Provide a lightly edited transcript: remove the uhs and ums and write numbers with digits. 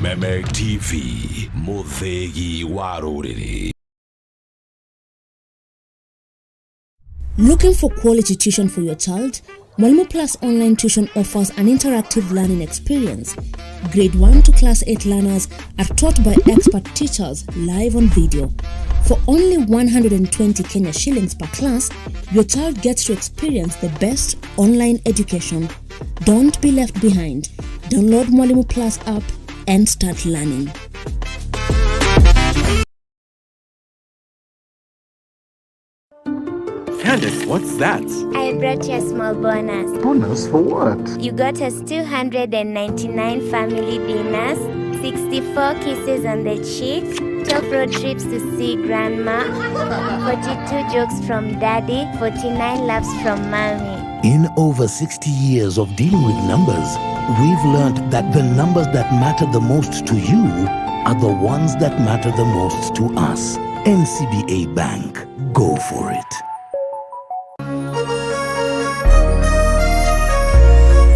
Kameme TV, Muthegi Waruriri. Looking for quality tuition for your child? Mwalimu Plus online tuition offers an interactive learning experience. Grade 1 to class 8 learners are taught by expert teachers live on video. For only 120 Kenya shillings per class, your child gets to experience the best online education. Don't be left behind. Download Mwalimu Plus app and start learning. Candace, what's that? I brought you a small bonus. Bonus for what? You got us 299 family dinners, 64 kisses on the cheek, 12 road trips to see grandma, 42 jokes from daddy, 49 laughs from mommy. In over 60 years of dealing with numbers, we've learned that the numbers that matter the most to you are the ones that matter the most to us. NCBA Bank. Go for it.